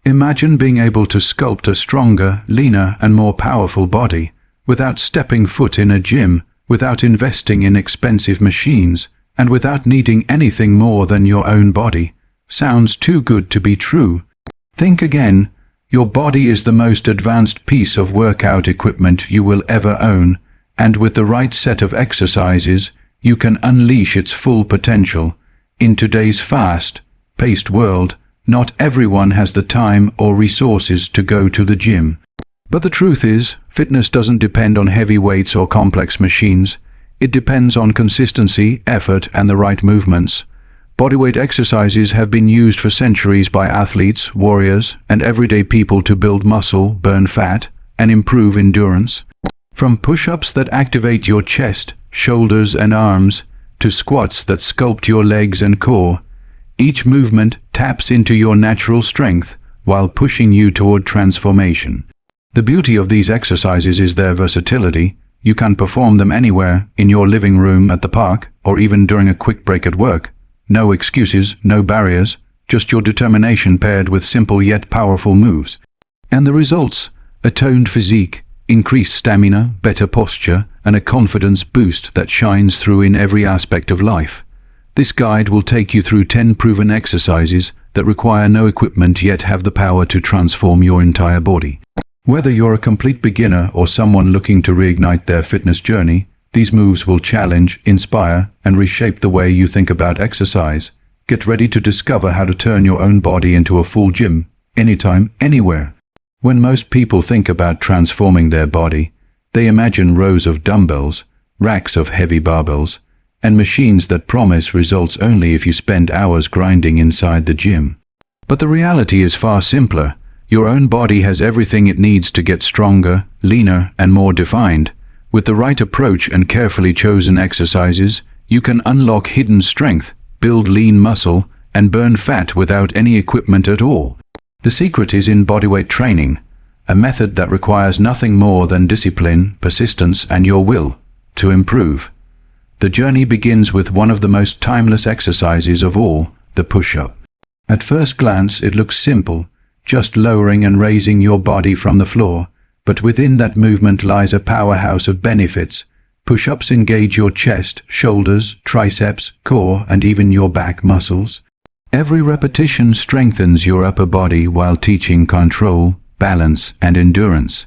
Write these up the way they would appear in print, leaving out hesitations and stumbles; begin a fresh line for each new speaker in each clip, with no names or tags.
Imagine being able to sculpt a stronger, leaner, and more powerful body without stepping foot in a gym, without investing in expensive machines, and without needing anything more than your own body. Sounds too good to be true. Think again. Your body is the most advanced piece of workout equipment you will ever own, and with the right set of exercises, you can unleash its full potential. In today's fast-paced world, not everyone has the time or resources to go to the gym. But the truth is, fitness doesn't depend on heavy weights or complex machines. It depends on consistency, effort, and the right movements. Bodyweight exercises have been used for centuries by athletes, warriors, and everyday people to build muscle, burn fat, and improve endurance. From push-ups that activate your chest, shoulders, and arms, to squats that sculpt your legs and core, each movement taps into your natural strength while pushing you toward transformation. The beauty of these exercises is their versatility. You can perform them anywhere, in your living room, at the park, or even during a quick break at work. No excuses, no barriers, just your determination paired with simple yet powerful moves. And the results? A toned physique, increased stamina, better posture, and a confidence boost that shines through in every aspect of life. This guide will take you through 10 proven exercises that require no equipment yet have the power to transform your entire body. Whether you're a complete beginner or someone looking to reignite their fitness journey, these moves will challenge, inspire, and reshape the way you think about exercise. Get ready to discover how to turn your own body into a full gym, anytime, anywhere. When most people think about transforming their body, they imagine rows of dumbbells, racks of heavy barbells, and machines that promise results only if you spend hours grinding inside the gym. But the reality is far simpler. Your own body has everything it needs to get stronger, leaner, and more defined. With the right approach and carefully chosen exercises, you can unlock hidden strength, build lean muscle, and burn fat without any equipment at all. The secret is in bodyweight training, a method that requires nothing more than discipline, persistence, and your will to improve. The journey begins with one of the most timeless exercises of all, the push-up. At first glance, it looks simple, just lowering and raising your body from the floor, but within that movement lies a powerhouse of benefits. Push-ups engage your chest, shoulders, triceps, core, and even your back muscles. Every repetition strengthens your upper body while teaching control, balance, and endurance.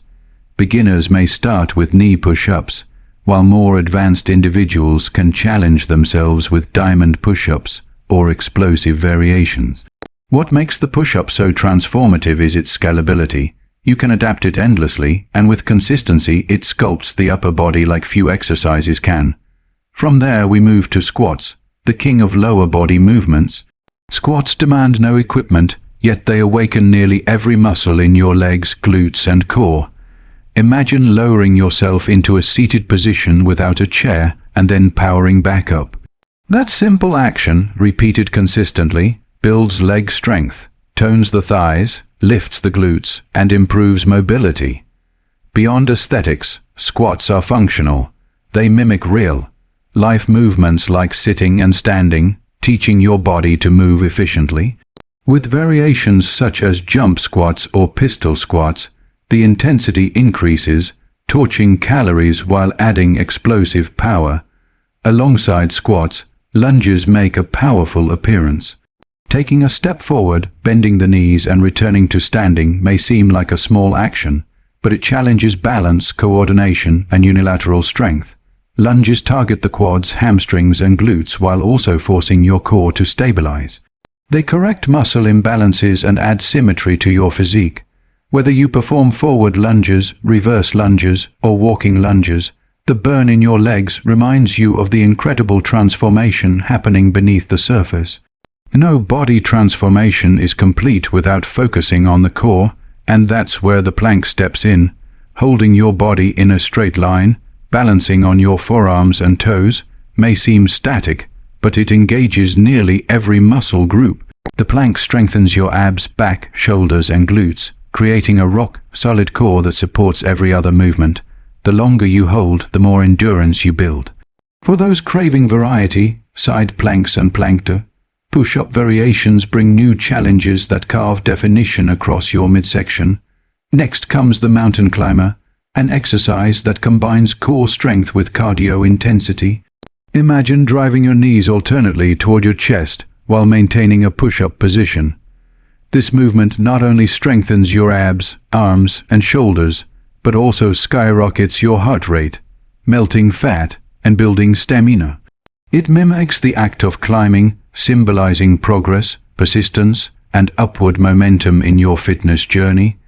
Beginners may start with knee push-ups, while more advanced individuals can challenge themselves with diamond push-ups or explosive variations. What makes the push-up so transformative is its scalability. You can adapt it endlessly, and with consistency, it sculpts the upper body like few exercises can. From there, we move to squats, the king of lower body movements. Squats demand no equipment, yet they awaken nearly every muscle in your legs, glutes, and core. Imagine lowering yourself into a seated position without a chair and then powering back up. That simple action, repeated consistently, builds leg strength, tones the thighs, lifts the glutes, and improves mobility. Beyond aesthetics, squats are functional. They mimic real-life movements like sitting and standing, teaching your body to move efficiently. With variations such as jump squats or pistol squats, the intensity increases, torching calories while adding explosive power. Alongside squats, lunges make a powerful appearance. Taking a step forward, bending the knees, and returning to standing may seem like a small action, but it challenges balance, coordination, and unilateral strength. Lunges target the quads, hamstrings, and glutes while also forcing your core to stabilize. They correct muscle imbalances and add symmetry to your physique. Whether you perform forward lunges, reverse lunges, or walking lunges, the burn in your legs reminds you of the incredible transformation happening beneath the surface. No body transformation is complete without focusing on the core, and that's where the plank steps in. Holding your body in a straight line, balancing on your forearms and toes, may seem static, but it engages nearly every muscle group. The plank strengthens your abs, back, shoulders, and glutes, creating a rock-solid core that supports every other movement. The longer you hold, the more endurance you build. For those craving variety, side planks and plankton, Push-up variations bring new challenges that carve definition across your midsection. Next comes the mountain climber, an exercise that combines core strength with cardio intensity. Imagine driving your knees alternately toward your chest while maintaining a push-up position. This movement not only strengthens your abs, arms, and shoulders, but also skyrockets your heart rate, melting fat and building stamina. It mimics the act of climbing, symbolizing progress, persistence, and upward momentum in your fitness journey.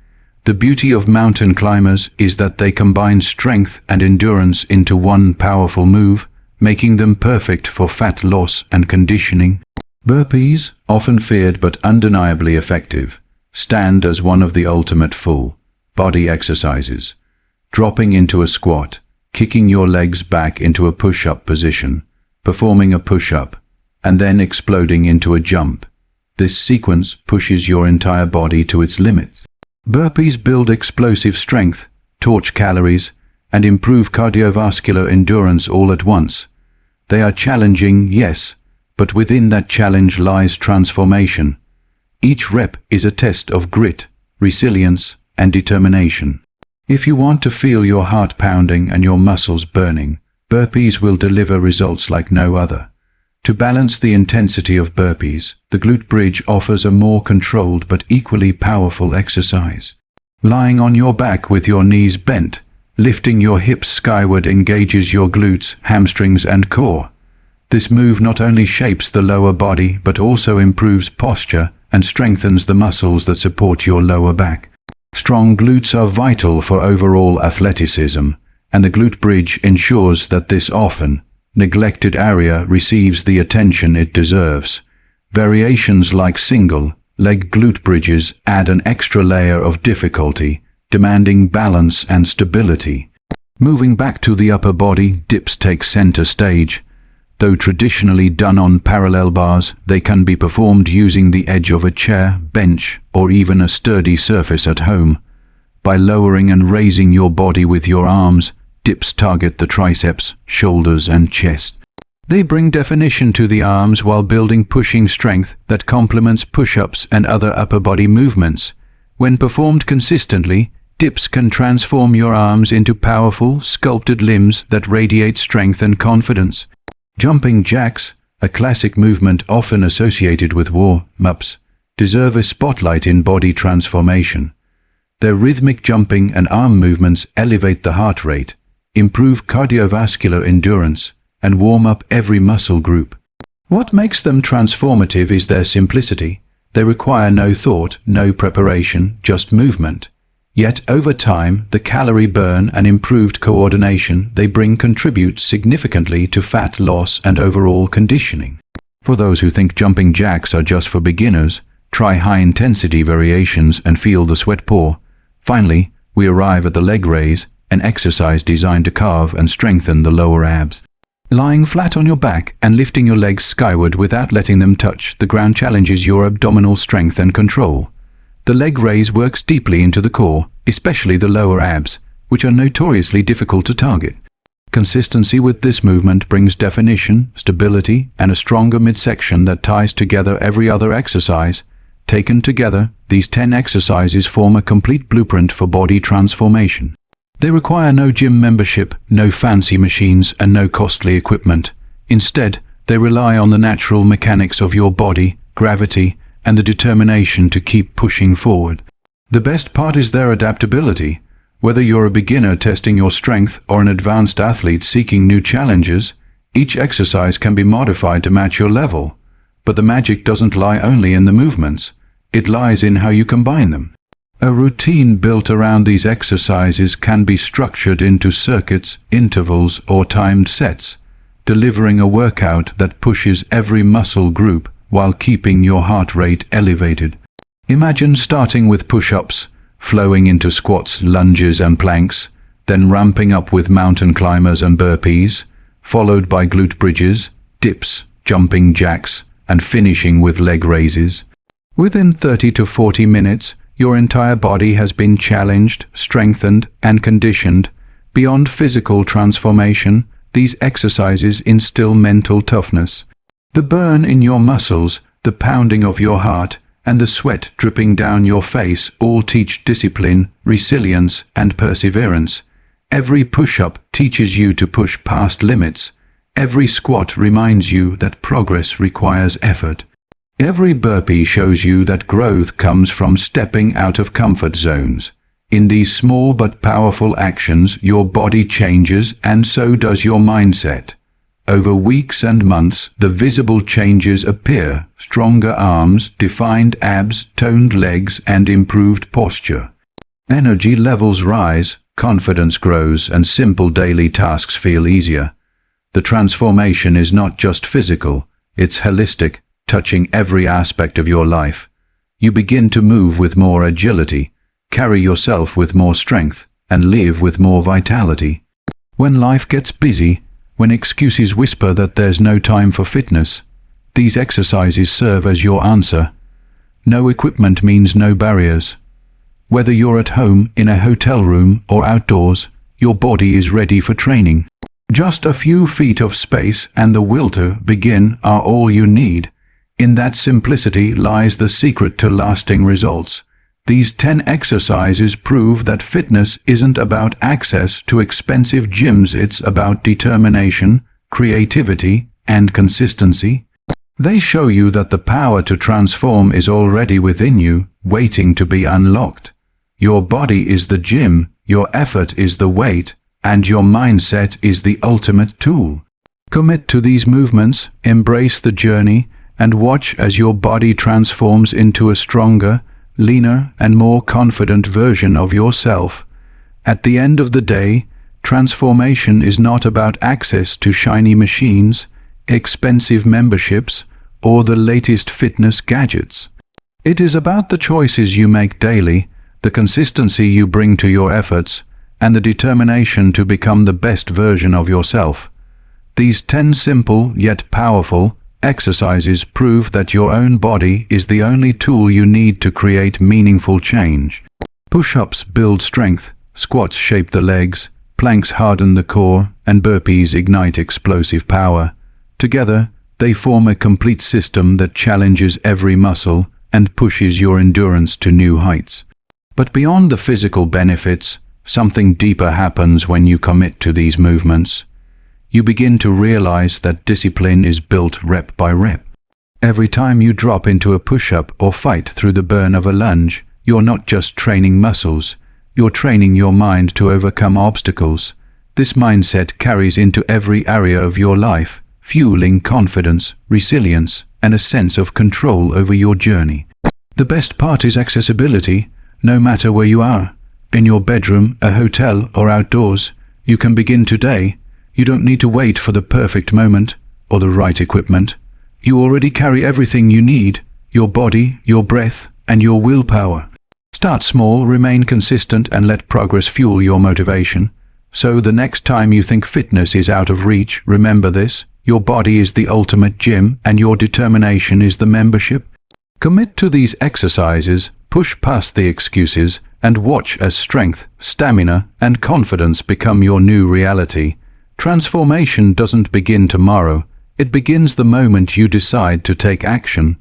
The beauty of mountain climbers is that they combine strength and endurance into one powerful move, making them perfect for fat loss and conditioning. Burpees, often feared but undeniably effective, stand as one of the ultimate full body exercises. Dropping into a squat, kicking your legs back into a push-up position, performing a push-up, and then exploding into a jump. This sequence pushes your entire body to its limits. Burpees build explosive strength, torch calories, and improve cardiovascular endurance all at once. They are challenging, yes, but within that challenge lies transformation. Each rep is a test of grit, resilience, and determination. If you want to feel your heart pounding and your muscles burning, burpees will deliver results like no other. To balance the intensity of burpees, the glute bridge offers a more controlled but equally powerful exercise. Lying on your back with your knees bent, lifting your hips skyward engages your glutes, hamstrings, and core. This move not only shapes the lower body but also improves posture and strengthens the muscles that support your lower back. Strong glutes are vital for overall athleticism, and the glute bridge ensures that this often neglected area receives the attention it deserves. Variations like single-leg glute bridges add an extra layer of difficulty, demanding balance and stability. Moving back to the upper body, dips take center stage. Though traditionally done on parallel bars, they can be performed using the edge of a chair, bench, or even a sturdy surface at home. By lowering and raising your body with your arms, dips target the triceps, shoulders, and chest. They bring definition to the arms while building pushing strength that complements push-ups and other upper body movements. When performed consistently, dips can transform your arms into powerful, sculpted limbs that radiate strength and confidence. Jumping jacks, a classic movement often associated with warm-ups, deserve a spotlight in body transformation. Their rhythmic jumping and arm movements elevate the heart rate, improve cardiovascular endurance, and warm up every muscle group. What makes them transformative is their simplicity. They require no thought, no preparation, just movement. Yet over time, the calorie burn and improved coordination they bring contribute significantly to fat loss and overall conditioning. For those who think jumping jacks are just for beginners, try high-intensity variations and feel the sweat pour. Finally, we arrive at the leg raise, an exercise designed to carve and strengthen the lower abs. Lying flat on your back and lifting your legs skyward without letting them touch the ground challenges your abdominal strength and control. The leg raise works deeply into the core, especially the lower abs, which are notoriously difficult to target. Consistency with this movement brings definition, stability, and a stronger midsection that ties together every other exercise. Taken together, these 10 exercises form a complete blueprint for body transformation. They require no gym membership, no fancy machines, and no costly equipment. Instead, they rely on the natural mechanics of your body, gravity, and the determination to keep pushing forward. The best part is their adaptability. Whether you're a beginner testing your strength or an advanced athlete seeking new challenges, each exercise can be modified to match your level. But the magic doesn't lie only in the movements. It lies in how you combine them. A routine built around these exercises can be structured into circuits, intervals, or timed sets, delivering a workout that pushes every muscle group while keeping your heart rate elevated. Imagine starting with push-ups, flowing into squats, lunges, and planks, then ramping up with mountain climbers and burpees, followed by glute bridges, dips, jumping jacks, and finishing with leg raises. Within 30 to 40 minutes, your entire body has been challenged, strengthened, and conditioned. Beyond physical transformation, these exercises instill mental toughness. The burn in your muscles, the pounding of your heart, and the sweat dripping down your face all teach discipline, resilience, and perseverance. Every push-up teaches you to push past limits. Every squat reminds you that progress requires effort. Every burpee shows you that growth comes from stepping out of comfort zones. In these small but powerful actions, your body changes, and so does your mindset. Over weeks and months, the visible changes appear: stronger arms, defined abs, toned legs, and improved posture. Energy levels rise, confidence grows, and simple daily tasks feel easier. The transformation is not just physical, it's holistic, touching every aspect of your life. You begin to move with more agility, carry yourself with more strength, and live with more vitality. When life gets busy, when excuses whisper that there's no time for fitness, these exercises serve as your answer. No equipment means no barriers. Whether you're at home, in a hotel room, or outdoors, your body is ready for training. Just a few feet of space and the will to begin are all you need. In that simplicity lies the secret to lasting results. These 10 exercises prove that fitness isn't about access to expensive gyms, it's about determination, creativity, and consistency. They show you that the power to transform is already within you, waiting to be unlocked. Your body is the gym, your effort is the weight, and your mindset is the ultimate tool. Commit to these movements, embrace the journey, and watch as your body transforms into a stronger, leaner, and more confident version of yourself. At the end of the day, transformation is not about access to shiny machines, expensive memberships, or the latest fitness gadgets. It is about the choices you make daily, the consistency you bring to your efforts, and the determination to become the best version of yourself. These 10 simple yet powerful exercises prove that your own body is the only tool you need to create meaningful change. Push-ups build strength, squats shape the legs, planks harden the core, and burpees ignite explosive power. Together, they form a complete system that challenges every muscle and pushes your endurance to new heights. But beyond the physical benefits, something deeper happens when you commit to these movements. You begin to realize that discipline is built rep by rep. Every time you drop into a push-up or fight through the burn of a lunge, you're not just training muscles, you're training your mind to overcome obstacles. This mindset carries into every area of your life, fueling confidence, resilience, and a sense of control over your journey. The best part is accessibility. No matter where you are, in your bedroom, a hotel, or outdoors, you can begin today. You don't need to wait for the perfect moment or the right equipment. You already carry everything you need: your body, your breath, and your willpower. Start small, remain consistent, and let progress fuel your motivation. So the next time you think fitness is out of reach, remember this: your body is the ultimate gym, and your determination is the membership. Commit to these exercises, push past the excuses, and watch as strength, stamina, and confidence become your new reality. Transformation doesn't begin tomorrow. It begins the moment you decide to take action.